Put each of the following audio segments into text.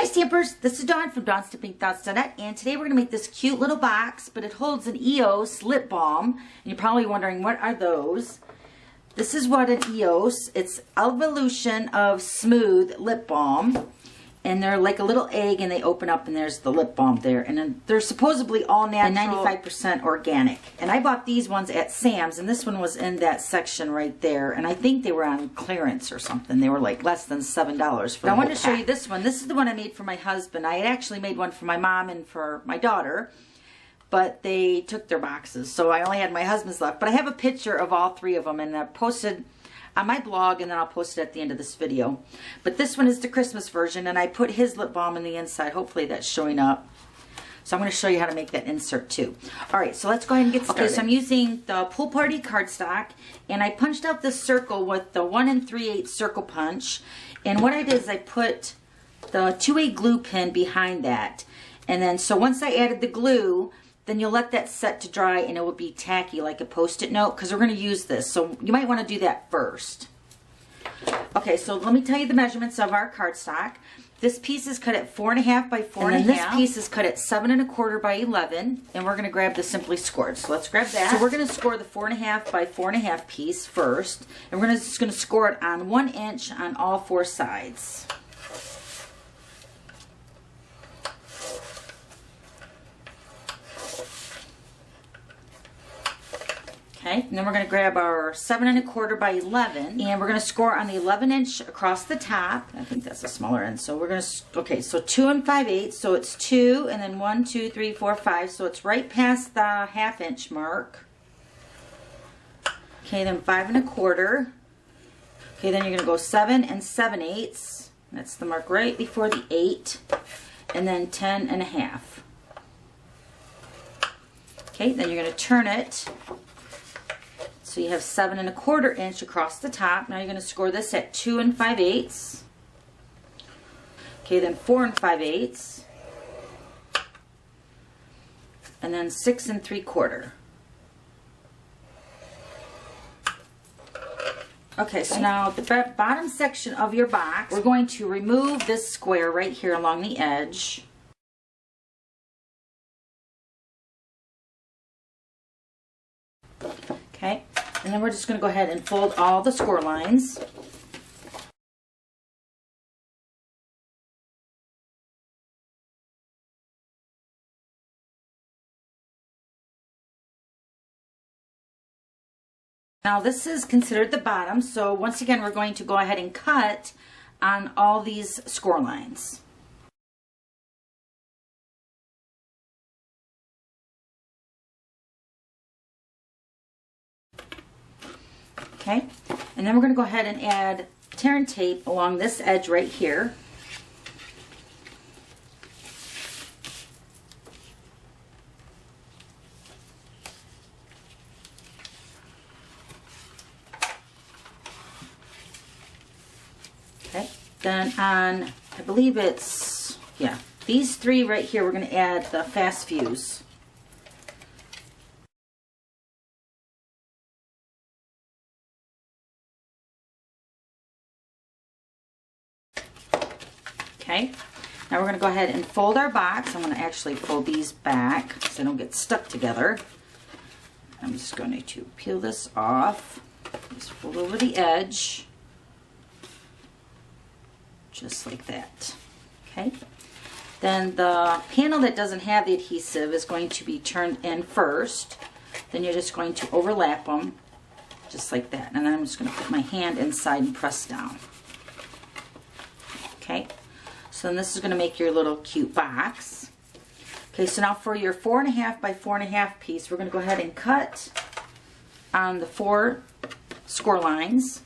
Stampers, this is Dawn from DawnStampingThoughts.net, and today we're going to make this cute little box, but it holds an EOS lip balm, and you're probably wondering, what are those? This is what an EOS, it's evolution of smooth lip balm, and they're like a little egg, and they open up, and there's the lip balm there, and then they're supposedly all natural, 95% organic. And I bought these ones at Sam's, and this one was in that section right there, and I think they were on clearance or something. They were like less than $7 for. But I wanted to show you this one. This is the one I made for my husband. I had actually made one for my mom and for my daughter, but they took their boxes, so I only had my husband's left. But I have a picture of all three of them, and I posted on my blog, and then I'll post it at the end of this video. But this one is the Christmas version, and I put his lip balm in the inside. Hopefully that's showing up. So I'm going to show you how to make that insert too. Alright, so let's go ahead and get started. Okay, so I'm using the Pool Party cardstock, and I punched out this circle with the 1 3/8 circle punch. And what I did is I put the 2A glue pin behind that. And then, so once I added the glue, then you'll let that set to dry, and it will be tacky like a post-it note, because we're going to use this. So you might want to do that first. Okay, so let me tell you the measurements of our cardstock. This piece is cut at 4.5 by 4.5. And this piece is cut at 7.25 by 11. And we're going to grab the Simply Scored. So let's grab that. So we're going to score the 4.5 by 4.5 piece first. And we're just going to score it on 1 inch on all 4 sides. Okay, and then we're going to grab our 7.25 by 11, and we're going to score on the 11 inch across the top. I think that's the smaller end. So we're going to, okay, so 2 5/8, so it's 2, and then 1, 2, 3, 4, 5. So it's right past the 1/2 inch mark. Okay, then 5.25. Okay, then you're going to go 7 7/8. That's the mark right before the 8, and then 10.5. Okay, then you're going to turn it. So you have 7.25 inch across the top. Now you're going to score this at 2 5/8. Okay, then 4 5/8. And then 6 3/4. Okay, so now the bottom section of your box, we're going to remove this square right here along the edge. Okay, and then we're just going to go ahead and fold all the score lines. Now this is considered the bottom, so once again we're going to go ahead and cut on all these score lines. Okay, and then we're going to go ahead and add tear and tape along this edge right here. Okay, then on, I believe it's, yeah, these 3 right here, we're going to add the fast fuse. Okay, now we're going to go ahead and fold our box. I'm going to actually fold these back so they don't get stuck together. I'm just going to peel this off. Just fold over the edge. Just like that. Okay, then the panel that doesn't have the adhesive is going to be turned in first. Then you're just going to overlap them just like that. And then I'm just going to put my hand inside and press down. Okay. So then this is going to make your little cute box. Okay, so now for your 4.5 by 4.5 piece, we're going to go ahead and cut on the 4 score lines.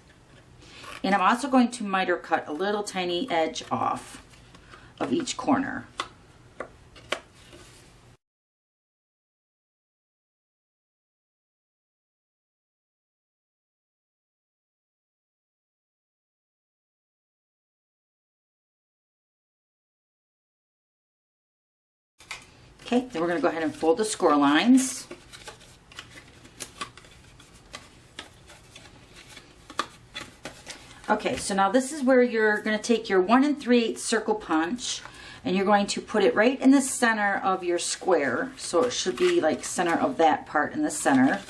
And I'm also going to miter cut a little tiny edge off of each corner. Okay, then we're going to go ahead and fold the score lines. Okay, so now this is where you're going to take your 1 3/8 circle punch, And you're going to put it right in the center of your square. So it should be like center of that part in the center.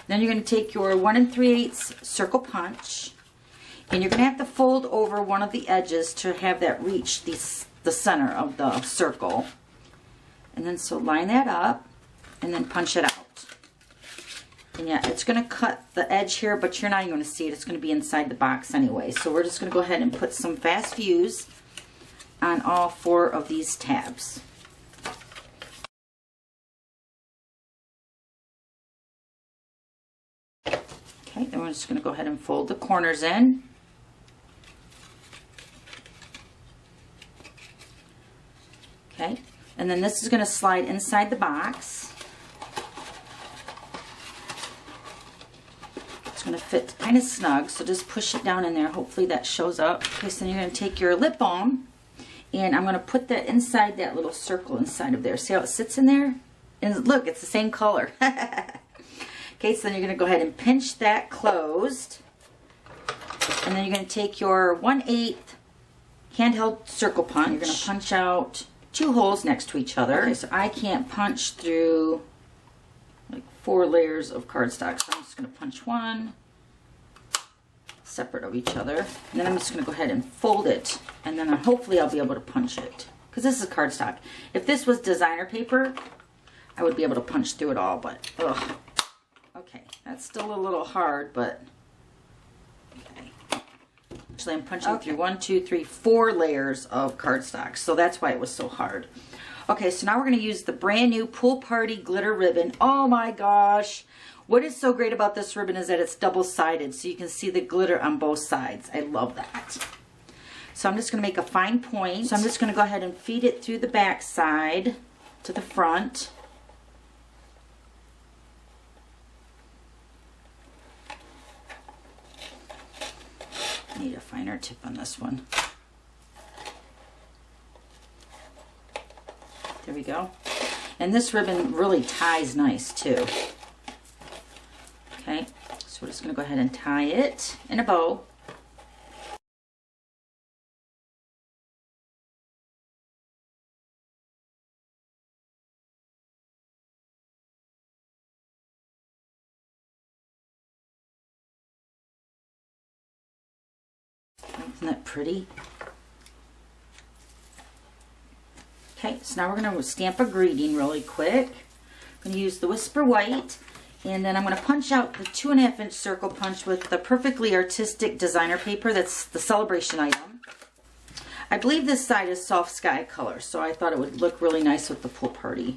Then you're going to take your 1 3/8 circle punch. And you're going to have to fold over one of the edges to have that reach the center of the circle. And then so line that up and then punch it out. And yeah, it's going to cut the edge here, but you're not even going to see it. It's going to be inside the box anyway. So we're just going to go ahead and put some fast views on all 4 of these tabs. Okay, then we're just going to go ahead and fold the corners in. Okay, and then this is going to slide inside the box. It's going to fit kind of snug, so just push it down in there. Hopefully that shows up. Okay, so then you're going to take your lip balm, and I'm going to put that inside that little circle inside of there. See how it sits in there? And look, it's the same color. Okay, so then you're going to go ahead and pinch that closed. And then you're going to take your 1/8 handheld circle punch. You're going to punch out 2 holes next to each other. Okay, so I can't punch through like 4 layers of cardstock, so I'm just going to punch 1 separate of each other. And then I'm just going to go ahead and fold it, and then hopefully I'll be able to punch it, because this is cardstock. If this was designer paper, I would be able to punch through it all, but ugh. Okay, that's still a little hard, but okay. Actually, I'm punching through 1, 2, 3, 4 layers of cardstock, so that's why it was so hard. Okay, so now we're going to use the brand new Pool Party glitter ribbon. Oh my gosh! What is so great about this ribbon is that it's double-sided, so you can see the glitter on both sides. I love that. So I'm just going to make a fine point. So I'm just going to go ahead and feed it through the back side to the front. I need a finer tip on this one. There we go. And this ribbon really ties nice too. Okay, so we're just going to go ahead and tie it in a bow. Isn't that pretty? Okay, so now we're going to stamp a greeting really quick. I'm going to use the Whisper White, and then I'm going to punch out the 2.5-inch circle punch with the Perfectly Artistic designer paper. That's the Sale-a-Bration item. I believe this side is soft sky color, so I thought it would look really nice with the pool party.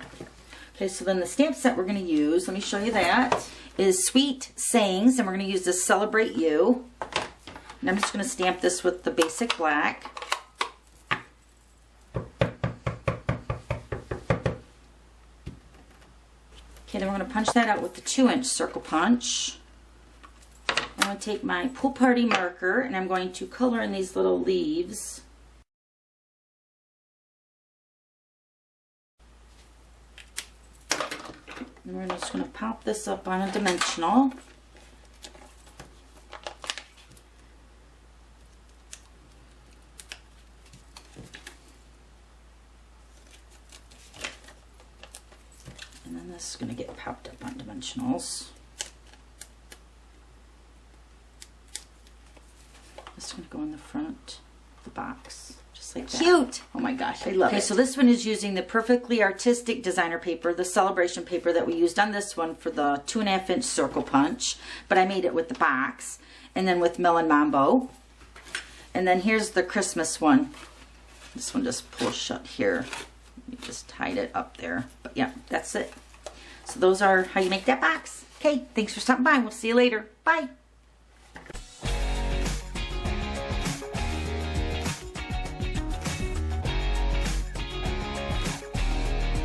Okay, so then the stamp set we're going to use, let me show you that, is Sweet Sayings, and we're going to use this Celebrate You. And I'm just going to stamp this with the basic black. Okay, then we're going to punch that out with the 2-inch circle punch. I'm going to take my Pool Party marker and I'm going to color in these little leaves. And we're just going to pop this up on a dimensional. And then this is going to get popped up on dimensionals. This is going to go in the front of the box, just like that. Cute! Oh my gosh, I love it. Okay, so this one is using the Perfectly Artistic designer paper, the Sale-a-Bration paper that we used on this one for the 2.5-inch circle punch, but I made it with the box, and then with Melon Mambo. And then here's the Christmas one. This one just pulls shut here. You just tied it up there. But yeah, that's it. So those are how you make that box. Okay, thanks for stopping by. We'll see you later. Bye.